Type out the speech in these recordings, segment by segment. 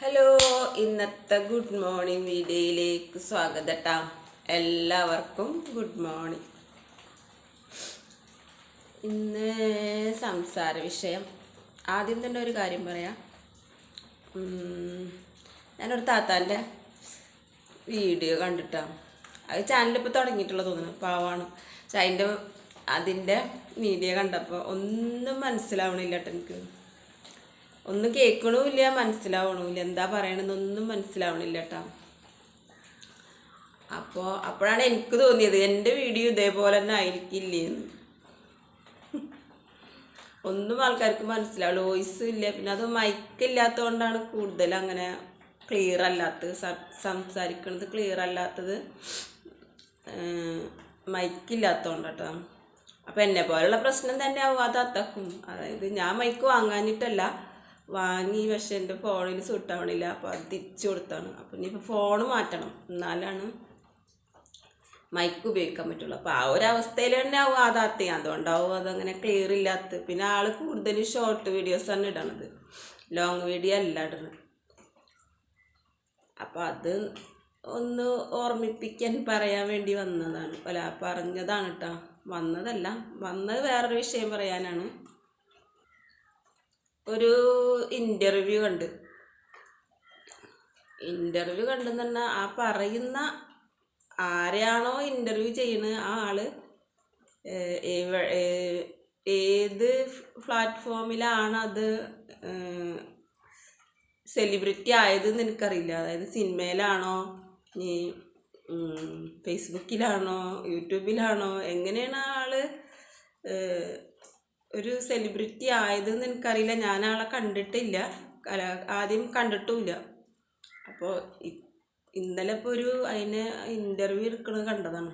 Hello, ഇന്നത്തെ good morning വീഡിയോയിലേക്ക് സ്വാഗതം ട്ടാ. എല്ലാവർക്കും ഗുഡ് മോർണിംഗ്. ഇന്ന് സംസാര വിഷയം ആദ്യം തന്നെ ഒരു കാര്യം പറയാം. ഞാനൊരു താത്താൻ്റെ വീഡിയോ കണ്ടിട്ടാണ്. അത് ചാനലിപ്പോൾ തുടങ്ങിയിട്ടുള്ള തോന്നുന്നു, പാവാണ്. പക്ഷെ അതിൻ്റെ വീഡിയോ കണ്ടപ്പോൾ ഒന്നും മനസ്സിലാവണില്ല കേട്ടോ. എനിക്ക് ഒന്നും കേൾക്കണമില്ല, മനസ്സിലാവണമില്ല, എന്താ പറയണമെന്നൊന്നും മനസ്സിലാവണില്ല കേട്ടോ. അപ്പോഴാണ് എനിക്ക് തോന്നിയത് എൻ്റെ വീഡിയോ ഇതേപോലെ തന്നെ ആയിരിക്കില്ലേന്ന്. ഒന്നും ആൾക്കാർക്ക് മനസ്സിലാവുള്ളൂ, വോയിസ് ഇല്ല. പിന്നെ അത് മൈക്കില്ലാത്തതുകൊണ്ടാണ് കൂടുതൽ അങ്ങനെ ക്ലിയർ അല്ലാത്തത്, സംസാരിക്കുന്നത് ക്ലിയർ അല്ലാത്തത് മൈക്കില്ലാത്തതുകൊണ്ട് കേട്ടോ. അപ്പം എന്നെ പോലുള്ള പ്രശ്നം തന്നെ ആവും അത് അത്തക്കും. അതായത് ഞാൻ മൈക്ക് വാങ്ങാനിട്ടല്ല, വാങ്ങി, പക്ഷെ എൻ്റെ ഫോണിൽ സൂട്ടാവണില്ല. അപ്പോൾ അത് തിരിച്ചു കൊടുത്താണ്. അപ്പം ഇനിയിപ്പോൾ ഫോൺ മാറ്റണം, എന്നാലാണ് മൈക്ക് ഉപയോഗിക്കാൻ പറ്റുള്ളൂ. അപ്പോൾ ആ ഒരു അവസ്ഥയിൽ തന്നെ ആവും അതാത്തി. അതുകൊണ്ടാവും അതങ്ങനെ ക്ലിയർ ഇല്ലാത്ത. പിന്നെ ആൾ കൂടുതൽ ഷോർട്ട് വീഡിയോസാണ് ഇടണത്, ലോങ് വീഡിയോ അല്ല ഇടണത്. അപ്പോൾ അത് ഒന്ന് ഓർമ്മിപ്പിക്കാൻ പറയാൻ വേണ്ടി വന്നതാണ്. അല്ല, പറഞ്ഞതാണ് കേട്ടോ. വന്നത് വേറൊരു വിഷയം പറയാനാണ്. ഒരു ഇൻ്റർവ്യൂ കണ്ടെന്ന് പറഞ്ഞാൽ ആ പറയുന്ന ആരെയാണോ ഇൻ്റർവ്യൂ ചെയ്യുന്നത് ആ ആള് ഏത് പ്ലാറ്റ്ഫോമിലാണ് അത് സെലിബ്രിറ്റി ആയതെന്ന് എനിക്കറിയില്ല. അതായത് സിനിമയിലാണോ, ഈ ഫേസ്ബുക്കിലാണോ, യൂട്യൂബിലാണോ, എങ്ങനെയാണ് ആള് ഒരു സെലിബ്രിറ്റി ആയതെന്ന് എനിക്കറിയില്ല. ഞാൻ ആളെ കണ്ടിട്ടില്ല, ആദ്യം കണ്ടിട്ടുമില്ല. അപ്പോൾ ഇന്നലെ ഇപ്പോൾ അതിനെ ഇൻ്റർവ്യൂ എടുക്കുന്നത് കണ്ടതാണ്.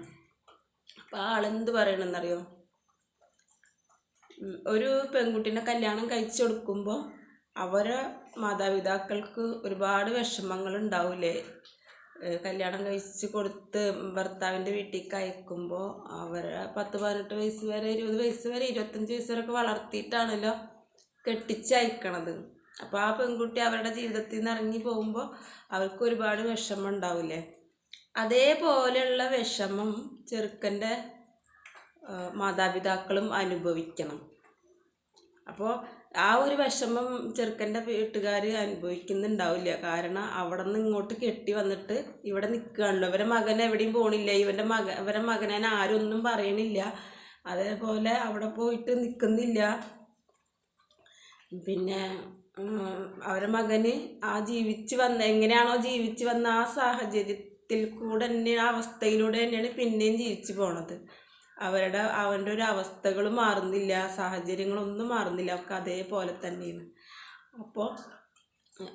അപ്പോൾ ആളെന്ത് പറയണമെന്നറിയോ? ഒരു പെൺകുട്ടീനെ കല്യാണം കഴിച്ചു കൊടുക്കുമ്പോൾ അവരെ മാതാപിതാക്കൾക്ക് ഒരുപാട് വിഷമങ്ങൾ ഉണ്ടാവില്ലേ? കല്യാണം കഴിച്ച് കൊടുത്ത് ഭർത്താവിൻ്റെ വീട്ടിലേക്ക് അയക്കുമ്പോൾ അവരെ 10-18 വയസ്സ് വരെ, 20 വയസ്സ് വരെ, 25 വയസ്സ് വരെയൊക്കെ വളർത്തിയിട്ടാണല്ലോ കെട്ടിച്ചയക്കണത്. അപ്പോൾ ആ പെൺകുട്ടി അവരുടെ ജീവിതത്തിൽ നിന്ന് ഇറങ്ങി പോകുമ്പോൾ അവർക്ക് ഒരുപാട് വിഷമം ഉണ്ടാവില്ലേ? അതേപോലെയുള്ള വിഷമം ചെറുക്കൻ്റെ മാതാപിതാക്കളും അനുഭവിക്കണം. അപ്പോൾ ആ ഒരു വിഷമം ചെറുക്കൻ്റെ വീട്ടുകാർ അനുഭവിക്കുന്നുണ്ടാവില്ല. കാരണം അവിടെ നിന്ന് ഇങ്ങോട്ട് കെട്ടി വന്നിട്ട് ഇവിടെ നിൽക്കുകയാണല്ലോ. ഇവരെ മകൻ എവിടെയും പോകണില്ല, ഇവരെ മകനെ ആരൊന്നും പറയണില്ല. അതേപോലെ അവിടെ പോയിട്ട് നിൽക്കുന്നില്ല. പിന്നെ അവരെ മകന് എങ്ങനെയാണോ ജീവിച്ച് വന്ന ആ സാഹചര്യത്തിൽ കൂടെ തന്നെ, ആ അവസ്ഥയിലൂടെ തന്നെയാണ് പിന്നെയും ജീവിച്ച് പോണത്. അവൻ്റെ ഒരു അവസ്ഥകൾ മാറുന്നില്ല, സാഹചര്യങ്ങളൊന്നും മാറുന്നില്ല, ഒക്കെ അതേപോലെ തന്നെയാണ്. അപ്പോൾ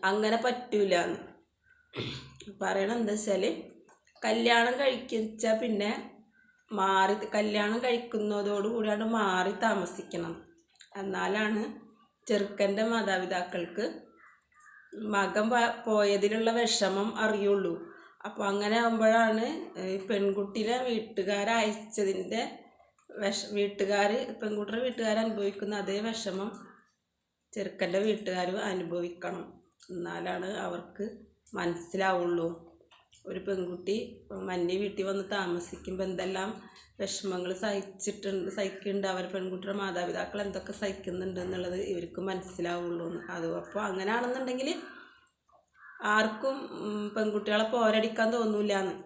അങ്ങനെ പറ്റൂല എന്ന് പറയണം. എന്താ വെച്ചാൽ കല്യാണം കഴിച്ചാൽ പിന്നെ കല്യാണം കഴിക്കുന്നതോടുകൂടിയാണ് മാറി താമസിക്കണം. എന്നാലാണ് ചെറുക്കൻ്റെ മാതാപിതാക്കൾക്ക് മകൻ പോയതിലുള്ള വിഷമം അറിയുള്ളൂ. അപ്പോൾ അങ്ങനെ ആകുമ്പോഴാണ് പെൺകുട്ടിയുടെ വീട്ടുകാരയച്ചതിൻ്റെ പെൺകുട്ടിയുടെ വീട്ടുകാർ അനുഭവിക്കുന്ന അതേ വിഷമം ചെറുക്കൻ്റെ വീട്ടുകാർ അനുഭവിക്കണം. എന്നാലാണ് അവർക്ക് മനസ്സിലാവുള്ളൂ. ഒരു പെൺകുട്ടി മഞ്ഞ വീട്ടിൽ വന്ന് താമസിക്കുമ്പോൾ എന്തെല്ലാം വിഷമങ്ങൾ സഹിക്കുന്നുണ്ട്, അവർ പെൺകുട്ടിയുടെ മാതാപിതാക്കൾ എന്തൊക്കെ സഹിക്കുന്നുണ്ട് എന്നുള്ളത് ഇവർക്ക് മനസ്സിലാവുള്ളൂ എന്ന്. അപ്പോൾ അങ്ങനെയാണെന്നുണ്ടെങ്കിൽ ആർക്കും പെൺകുട്ടികളെ പോരടിക്കാൻ തോന്നൂല എന്ന്.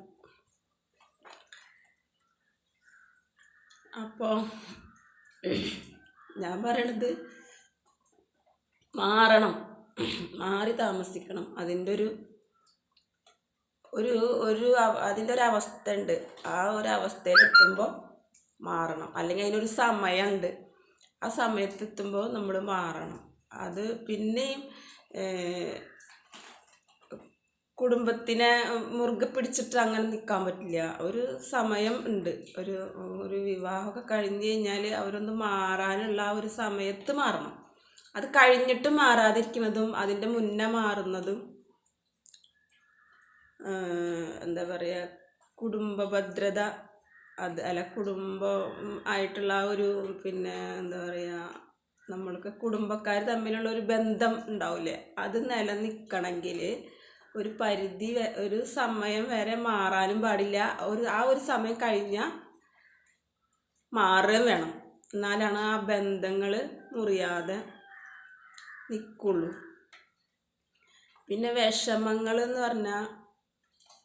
അപ്പോൾ ഞാൻ പറയണത് മാറി താമസിക്കണം. അതിൻ്റെ അതിൻ്റെ ഒരു അവസ്ഥ ഉണ്ട്. ആ ഒരു അവസ്ഥയിൽ എത്തുമ്പോൾ മാറണം. അല്ലെങ്കിൽ അതിനൊരു സമയമുണ്ട്. ആ സമയത്തെത്തുമ്പോൾ നമ്മൾ മാറണം. അത് പിന്നെയും കുടുംബത്തിനെ മുറുകെ പിടിച്ചിട്ട് അങ്ങനെ നിൽക്കാൻ പറ്റില്ല. ഒരു സമയം ഉണ്ട്. ഒരു വിവാഹമൊക്കെ കഴിഞ്ഞ് കഴിഞ്ഞാൽ അവരൊന്ന് മാറാനുള്ള ആ ഒരു സമയത്ത് മാറണം. അത് കഴിഞ്ഞിട്ട് മാറാതിരിക്കുന്നതും അതിൻ്റെ മുന്നേ മാറുന്നതും എന്താ പറയുക, കുടുംബ ഭദ്രത കുടുംബം ആയിട്ടുള്ള ഒരു, പിന്നെ എന്താ പറയുക, നമ്മൾക്ക് കുടുംബക്കാർ തമ്മിലുള്ള ഒരു ബന്ധം ഉണ്ടാവില്ലേ, അത് നിലനിൽക്കണമെങ്കിൽ ഒരു പരിധി ഒരു സമയം വരെ മാറാനും പാടില്ല. ആ ഒരു സമയം കഴിഞ്ഞാൽ മാറുകയും വേണം. എന്നാലാണ് ആ ബന്ധങ്ങൾ മുറിയാതെ നിൽക്കുള്ളൂ. പിന്നെ വിഷമങ്ങൾ എന്ന് പറഞ്ഞാൽ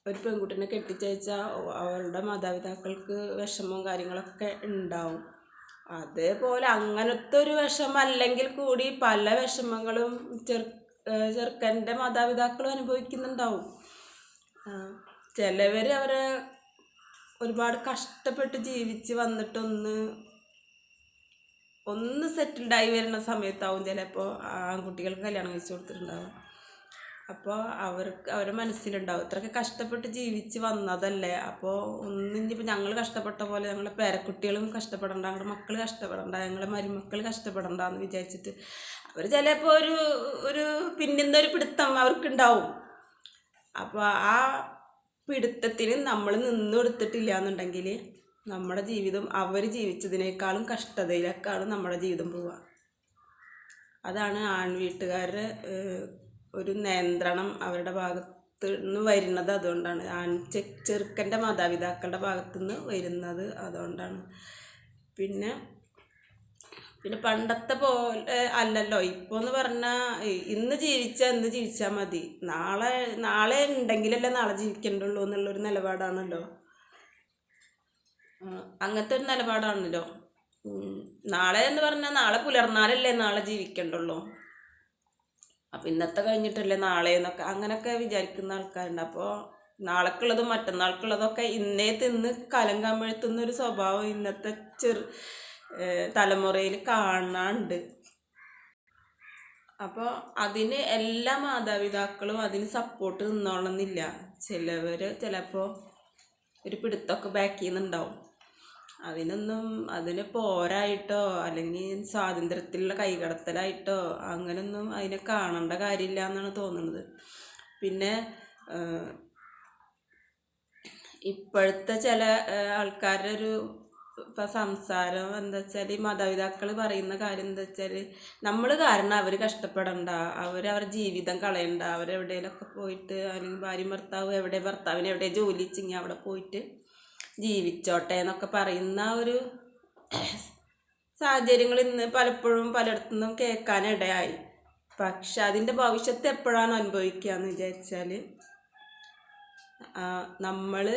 ഒരു പെൺകുട്ടീനെ കെട്ടിച്ചയച്ചാൽ അവരുടെ മാതാപിതാക്കൾക്ക് വിഷമവും കാര്യങ്ങളൊക്കെ ഉണ്ടാവും. അതേപോലെ അങ്ങനത്തെ ഒരു വിഷമം അല്ലെങ്കിൽ കൂടി പല വിഷമങ്ങളും ചെറുക്കൻ്റെ മാതാപിതാക്കളും അനുഭവിക്കുന്നുണ്ടാവും. ചിലവർ അവരെ ഒരുപാട് കഷ്ടപ്പെട്ട് ജീവിച്ച് വന്നിട്ടൊന്ന് സെറ്റിൽഡായി വരുന്ന സമയത്താവും ചിലപ്പോൾ ആൺകുട്ടികൾക്ക് കല്യാണം കഴിച്ചു കൊടുത്തിട്ടുണ്ടാവും. അപ്പോൾ അവരുടെ മനസ്സിലുണ്ടാവും ഇത്രയൊക്കെ കഷ്ടപ്പെട്ട് ജീവിച്ച് വന്നതല്ലേ, അപ്പോൾ ഇനിയിപ്പോൾ ഞങ്ങൾ കഷ്ടപ്പെട്ട പോലെ ഞങ്ങളുടെ പേരക്കുട്ടികളും കഷ്ടപ്പെടണ്ട, ഞങ്ങളുടെ മക്കൾ കഷ്ടപ്പെടണ്ട, ഞങ്ങളുടെ മരുമക്കൾ കഷ്ടപ്പെടണ്ട എന്ന് വിചാരിച്ചിട്ട് അവർ ചിലപ്പോൾ ഒരു പിന്നിൻ്റെ ഒരു പിടുത്തം അവർക്കുണ്ടാവും. അപ്പോൾ ആ പിടുത്തത്തിന് നമ്മൾ നിന്ന് കൊടുത്തിട്ടില്ല എന്നുണ്ടെങ്കിൽ നമ്മുടെ ജീവിതം അവർ ജീവിച്ചതിനേക്കാളും കഷ്ടതയിലേക്കാളും നമ്മുടെ ജീവിതം പോവുക. അതാണ് ആൺവീട്ടുകാരുടെ ഒരു നിയന്ത്രണം അവരുടെ ഭാഗത്ത് നിന്ന് വരുന്നത്. അതുകൊണ്ടാണ് ചെറുക്കൻ്റെ മാതാപിതാക്കളുടെ ഭാഗത്തു നിന്ന് വരുന്നത്. അതുകൊണ്ടാണ്. പിന്നെ പണ്ടത്തെ പോലെ അല്ലല്ലോ ഇപ്പോൾ എന്ന് പറഞ്ഞാൽ ഇന്ന് ജീവിച്ചാൽ മതി, നാളെ ഉണ്ടെങ്കിലല്ലേ നാളെ ജീവിക്കേണ്ടുള്ളൂ എന്നുള്ളൊരു നിലപാടാണല്ലോ. അങ്ങനത്തെ ഒരു നിലപാടാണല്ലോ. നാളെ എന്ന് പറഞ്ഞാൽ നാളെ പുലർന്നാലല്ലേ നാളെ ജീവിക്കേണ്ടുള്ളൂ, അപ്പം ഇന്നത്തെ കഴിഞ്ഞിട്ടല്ലേ നാളെ എന്നൊക്കെ അങ്ങനെയൊക്കെ വിചാരിക്കുന്ന ആൾക്കാരുണ്ട്. അപ്പോൾ നാളേക്കുള്ളതും മറ്റന്നാൾക്കുള്ളതൊക്കെ ഇന്നേ തിന്ന് കലം കമഴ്ത്തുന്നൊരു സ്വഭാവം ഇന്നത്തെ തലമുറയിൽ കാണാനുണ്ട്. അപ്പോൾ അതിന് എല്ലാ മാതാപിതാക്കളും അതിന് സപ്പോർട്ട് നിന്നോളന്നില്ല. ചിലവർ ചിലപ്പോൾ ഒരു പിടുത്തമൊക്കെ ബാക്ക് ചെയ്യുന്നുണ്ടാവും. അതിന് പോരായിട്ടോ അല്ലെങ്കിൽ സ്വാതന്ത്ര്യത്തിലുള്ള കൈകടത്തലായിട്ടോ അങ്ങനൊന്നും അതിനെ കാണേണ്ട കാര്യമില്ല എന്നാണ് തോന്നുന്നത്. പിന്നെ ഇപ്പോഴത്തെ ചില ആൾക്കാരുടെ ഒരു സംസാരം എന്താ വെച്ചാൽ, ഈ മാതാപിതാക്കൾ പറയുന്ന കാര്യം എന്താ വെച്ചാൽ, നമ്മൾ കാരണം അവർ കഷ്ടപ്പെടണ്ട, അവരുടെ ജീവിതം കളയണ്ട, അവരെവിടെയെങ്കിലൊക്കെ പോയിട്ട് അല്ലെങ്കിൽ ഭർത്താവിന് എവിടെ ജോലി വെച്ചെങ്കിൽ അവിടെ പോയിട്ട് ജീവിച്ചോട്ടെ എന്നൊക്കെ പറയുന്ന ഒരു സാഹചര്യങ്ങൾ ഇന്ന് പലപ്പോഴും പലയിടത്തുനിന്നും കേൾക്കാനിടയായി. പക്ഷെ അതിൻ്റെ ഭവിഷ്യത്ത് എപ്പോഴാണ് അനുഭവിക്കുക എന്ന് വിചാരിച്ചാൽ, നമ്മൾ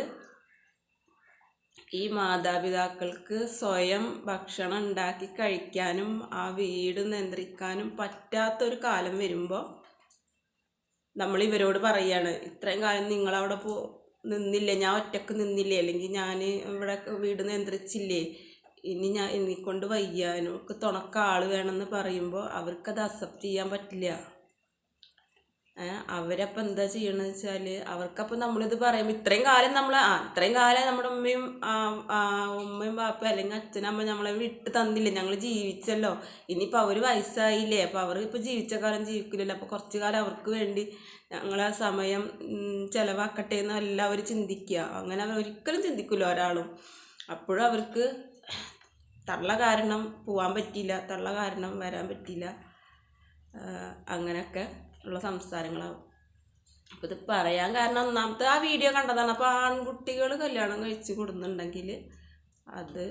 ഈ മാതാപിതാക്കൾക്ക് സ്വയം ഭക്ഷണം ഉണ്ടാക്കി കഴിക്കാനും ആ വീട് നിയന്ത്രിക്കാനും പറ്റാത്തൊരു കാലം വരുമ്പോൾ നമ്മൾ ഇവരോട് പറയാണ്, ഇത്രയും കാലം നിങ്ങളവിടെ നിന്നില്ലേ, ഞാൻ ഒറ്റക്ക് നിന്നില്ലേ, അല്ലെങ്കിൽ ഞാൻ ഇവിടെ വീട് നിയന്ത്രിച്ചില്ലേ, എന്നെക്കൊണ്ട് വയ്യാനൊക്കെ തുണക്ക ആൾ വേണമെന്ന് പറയുമ്പോൾ അവർക്കത് അക്സെപ്റ്റ് ചെയ്യാൻ പറ്റില്ല. അവരപ്പം എന്താ ചെയ്യണമെന്ന് വെച്ചാൽ, അവർക്കപ്പം നമ്മളിത് പറയുമ്പോൾ ഇത്രയും കാലം നമ്മുടെ ഉമ്മയും ബാപ്പ അല്ലെങ്കിൽ അച്ഛനമ്മ നമ്മളെ വിട്ട് തന്നില്ലേ, ഞങ്ങൾ ജീവിച്ചല്ലോ, ഇനിയിപ്പോൾ അവർ വയസ്സായില്ലേ, അപ്പോൾ അവർ ഇപ്പോൾ ജീവിച്ച കാലം ജീവിക്കില്ലല്ലോ, അപ്പോൾ കുറച്ച് കാലം അവർക്ക് വേണ്ടി ഞങ്ങളെ സമയം ചിലവാക്കട്ടെ എന്ന് എല്ലാവരും ചിന്തിക്കുക. അങ്ങനെ അവർ ഒരിക്കലും ചിന്തിക്കില്ല ഒരാളും. അപ്പോഴും അവർക്ക് തള്ള കാരണം പോകാൻ പറ്റിയില്ല, തള്ള കാരണം വരാൻ പറ്റിയില്ല, അങ്ങനെയൊക്കെ ഉള്ള സംസാരങ്ങളാവും. അപ്പോൾ ഇത് പറയാൻ കാരണം ഒന്നാമത്തെ ആ വീഡിയോ കണ്ടതാണ്. അപ്പോൾ ആൺകുട്ടികൾ കല്യാണം കഴിച്ച് കൊടുക്കുന്നുണ്ടെങ്കിൽ അത്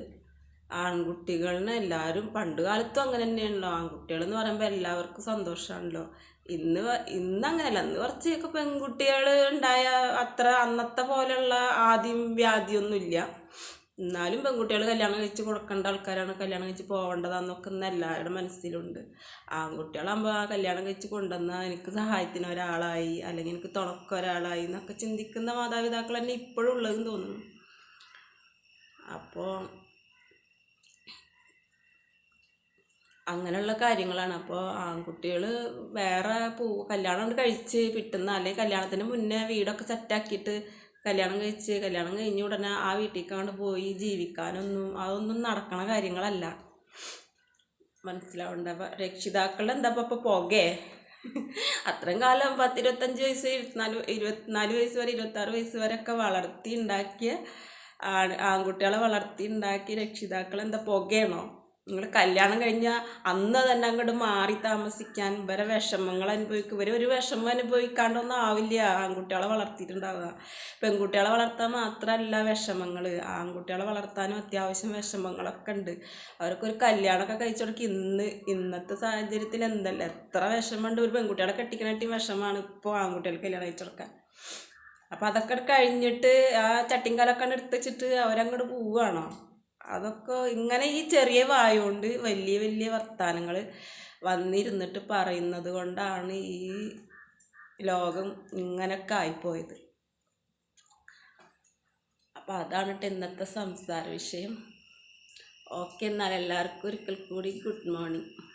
ആൺകുട്ടികളിനെ എല്ലാവരും പണ്ട് കാലത്തും അങ്ങനെ തന്നെയാണല്ലോ. ആൺകുട്ടികളെന്ന് പറയുമ്പോൾ എല്ലാവർക്കും സന്തോഷമാണല്ലോ. ഇന്ന് അങ്ങനെയല്ല, ഇന്ന് കുറച്ചൊക്കെ പെൺകുട്ടികൾ ഉണ്ടായ അത്ര അന്നത്തെ പോലെയുള്ള ആദ്യം വ്യാധിയൊന്നുമില്ല. എന്നാലും പെൺകുട്ടികൾ കല്യാണം കഴിച്ച് കൊടുക്കേണ്ട ആൾക്കാരാണ്, കല്യാണം കഴിച്ച് പോകേണ്ടതാന്നൊക്കെ ഇന്ന് എല്ലാവരുടെ മനസ്സിലുണ്ട്. ആൺകുട്ടികളാകുമ്പോൾ ആ കല്യാണം കഴിച്ച് കൊണ്ടുവന്നാൽ എനിക്ക് സഹായത്തിന് ഒരാളായി അല്ലെങ്കിൽ എനിക്ക് തുണക്ക ഒരാളായി എന്നൊക്കെ ചിന്തിക്കുന്ന മാതാപിതാക്കൾ തന്നെ ഇപ്പോഴും ഉള്ളതെന്ന് തോന്നുന്നു. അപ്പോൾ അങ്ങനെയുള്ള കാര്യങ്ങളാണ്. അപ്പോൾ ആൺകുട്ടികൾ വേറെ കല്യാണം കഴിച്ച് പിറ്റുന്ന അല്ലെങ്കിൽ കല്യാണത്തിന് മുന്നേ വീടൊക്കെ സെറ്റാക്കിയിട്ട് കല്യാണം കഴിഞ്ഞ ഉടനെ ആ വീട്ടിലേക്കാണ്ട് പോയി അതൊന്നും നടക്കണ കാര്യങ്ങളല്ല. മനസ്സിലാവണ്ട. രക്ഷിതാക്കളുടെ എന്താ ഇപ്പോൾ പുകയെ അത്രയും കാലം 10-25 വയസ്സ് 24 വയസ്സ് വരെ 26 വയസ്സ് വരെയൊക്കെ ആൺകുട്ടികളെ വളർത്തി ഉണ്ടാക്കിയ രക്ഷിതാക്കൾ എന്താ പുകയാണോ? നിങ്ങൾ കല്യാണം കഴിഞ്ഞാൽ അന്ന് തന്നെ അങ്ങോട്ട് മാറി താമസിക്കാൻ ഇവരെ വിഷമങ്ങൾ അനുഭവിക്കും. ഇവർ ഒരു വിഷമം അനുഭവിക്കാണ്ടൊന്നും ആവില്ല ആൺകുട്ടികളെ വളർത്തിയിട്ടുണ്ടാവുക. പെൺകുട്ടികളെ വളർത്താൻ മാത്രമല്ല വിഷമങ്ങൾ, ആൺകുട്ടികളെ വളർത്താനും അത്യാവശ്യം വിഷമങ്ങളൊക്കെ ഉണ്ട്. അവർക്കൊരു കല്യാണമൊക്കെ കഴിച്ചു കൊടുക്കുക. ഇന്നത്തെ സാഹചര്യത്തിൽ എന്തല്ല എത്ര വിഷമമുണ്ട്. ഒരു പെൺകുട്ടികളെ കെട്ടിക്കണായിട്ടും വിഷമമാണ് ഇപ്പോൾ ആൺകുട്ടികൾക്ക് കല്യാണം കഴിച്ചു കൊടുക്കാൻ. അപ്പം അതൊക്കെ കഴിഞ്ഞിട്ട് ആ ചട്ടിങ്കാലൊക്കെ എടുത്ത് വെച്ചിട്ട് അവരങ്ങോട്ട് പോവുകയാണോ? അതൊക്കെ ഇങ്ങനെ ഈ ചെറിയ വായുകൊണ്ട് വലിയ വലിയ വർത്താനങ്ങൾ വന്നിരുന്നിട്ട് പറയുന്നത് കൊണ്ടാണ് ഈ ലോകം ഇങ്ങനൊക്കെ ആയിപ്പോയത്. അപ്പം അതാണ് ഇന്നത്തെ സംസാര വിഷയം. ഓക്കെ, എന്നാൽ എല്ലാവർക്കും ഒരിക്കൽ കൂടി ഗുഡ് മോർണിംഗ്.